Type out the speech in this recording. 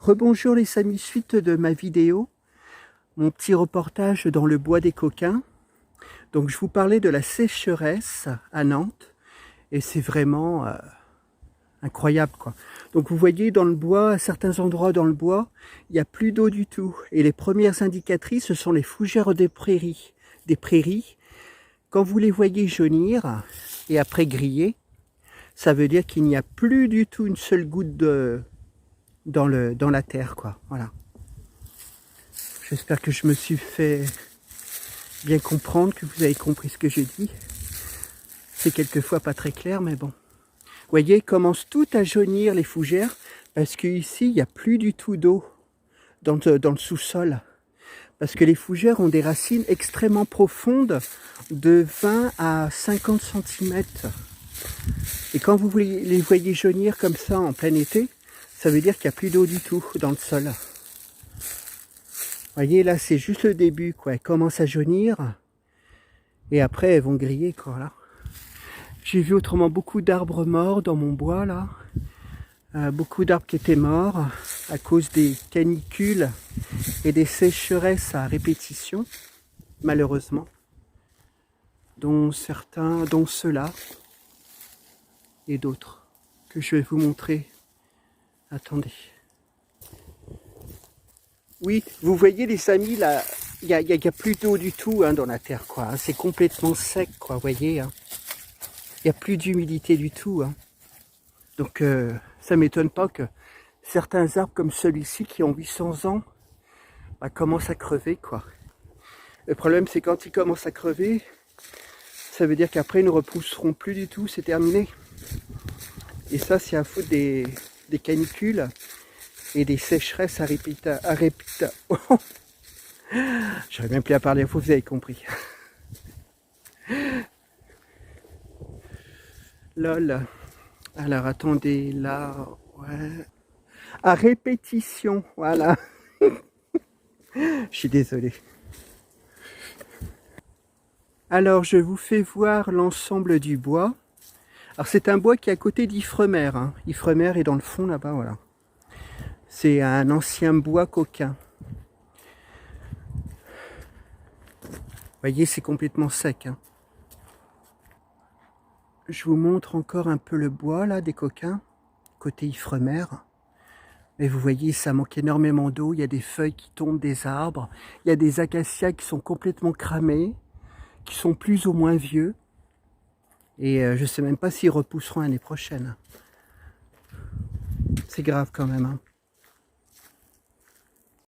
Rebonjour les amis, suite de ma vidéo, mon petit reportage dans le bois des coquins. Donc je vous parlais de la sécheresse à Nantes et c'est vraiment incroyable quoi. Donc vous voyez dans le bois, à certains endroits dans le bois, il n'y a plus d'eau du tout. Et les premières indicatrices, ce sont les fougères des prairies. Quand vous les voyez jaunir et après griller, ça veut dire qu'il n'y a plus du tout une seule goutte de dans la terre quoi. Voilà. J'espère que je me suis fait bien comprendre, que vous avez compris ce que j'ai dit. C'est quelquefois pas très clair, mais bon. Vous voyez, commence tout à jaunir les fougères, parce qu'ici, il n'y a plus du tout d'eau dans le sous-sol. Parce que les fougères ont des racines extrêmement profondes, de 20 à 50 cm. Et quand vous les voyez jaunir comme ça en plein été, ça veut dire qu'il n'y a plus d'eau du tout dans le sol. Vous voyez, là, c'est juste le début, quoi. Elles commencent à jaunir. Et après, elles vont griller, quoi, là. J'ai vu autrement beaucoup d'arbres morts dans mon bois, là. Beaucoup d'arbres qui étaient morts à cause des canicules et des sécheresses à répétition, malheureusement. Dont certains, dont ceux-là. Et d'autres que je vais vous montrer. Attendez. Oui, vous voyez les amis, là, il n'y a plus d'eau du tout hein, dans la terre, quoi. Hein. C'est complètement sec, quoi, vous voyez. Hein. Il n'y a plus d'humidité du tout. Hein. Donc, ça ne m'étonne pas que certains arbres comme celui-ci, qui ont 800 ans, bah, commencent à crever, quoi. Le problème, c'est quand ils commencent à crever, ça veut dire qu'après, ils ne repousseront plus du tout, c'est terminé. Et ça, c'est à faute des canicules et des sécheresses à répétition. J'aurais même plus à parler, vous avez compris. Lol. Alors attendez, là, ouais. À répétition, voilà. Je suis désolé. Alors je vous fais voir l'ensemble du bois. Alors c'est un bois qui est à côté d'Ifremer. Hein. Ifremer est dans le fond là-bas, voilà. C'est un ancien bois coquin. Vous voyez, c'est complètement sec. Hein. Je vous montre encore un peu le bois là des coquins, côté Ifremer. Et vous voyez, ça manque énormément d'eau. Il y a des feuilles qui tombent des arbres. Il y a des acacias qui sont complètement cramés, qui sont plus ou moins vieux. Et je ne sais même pas s'ils repousseront l'année prochaine. C'est grave quand même. Hein.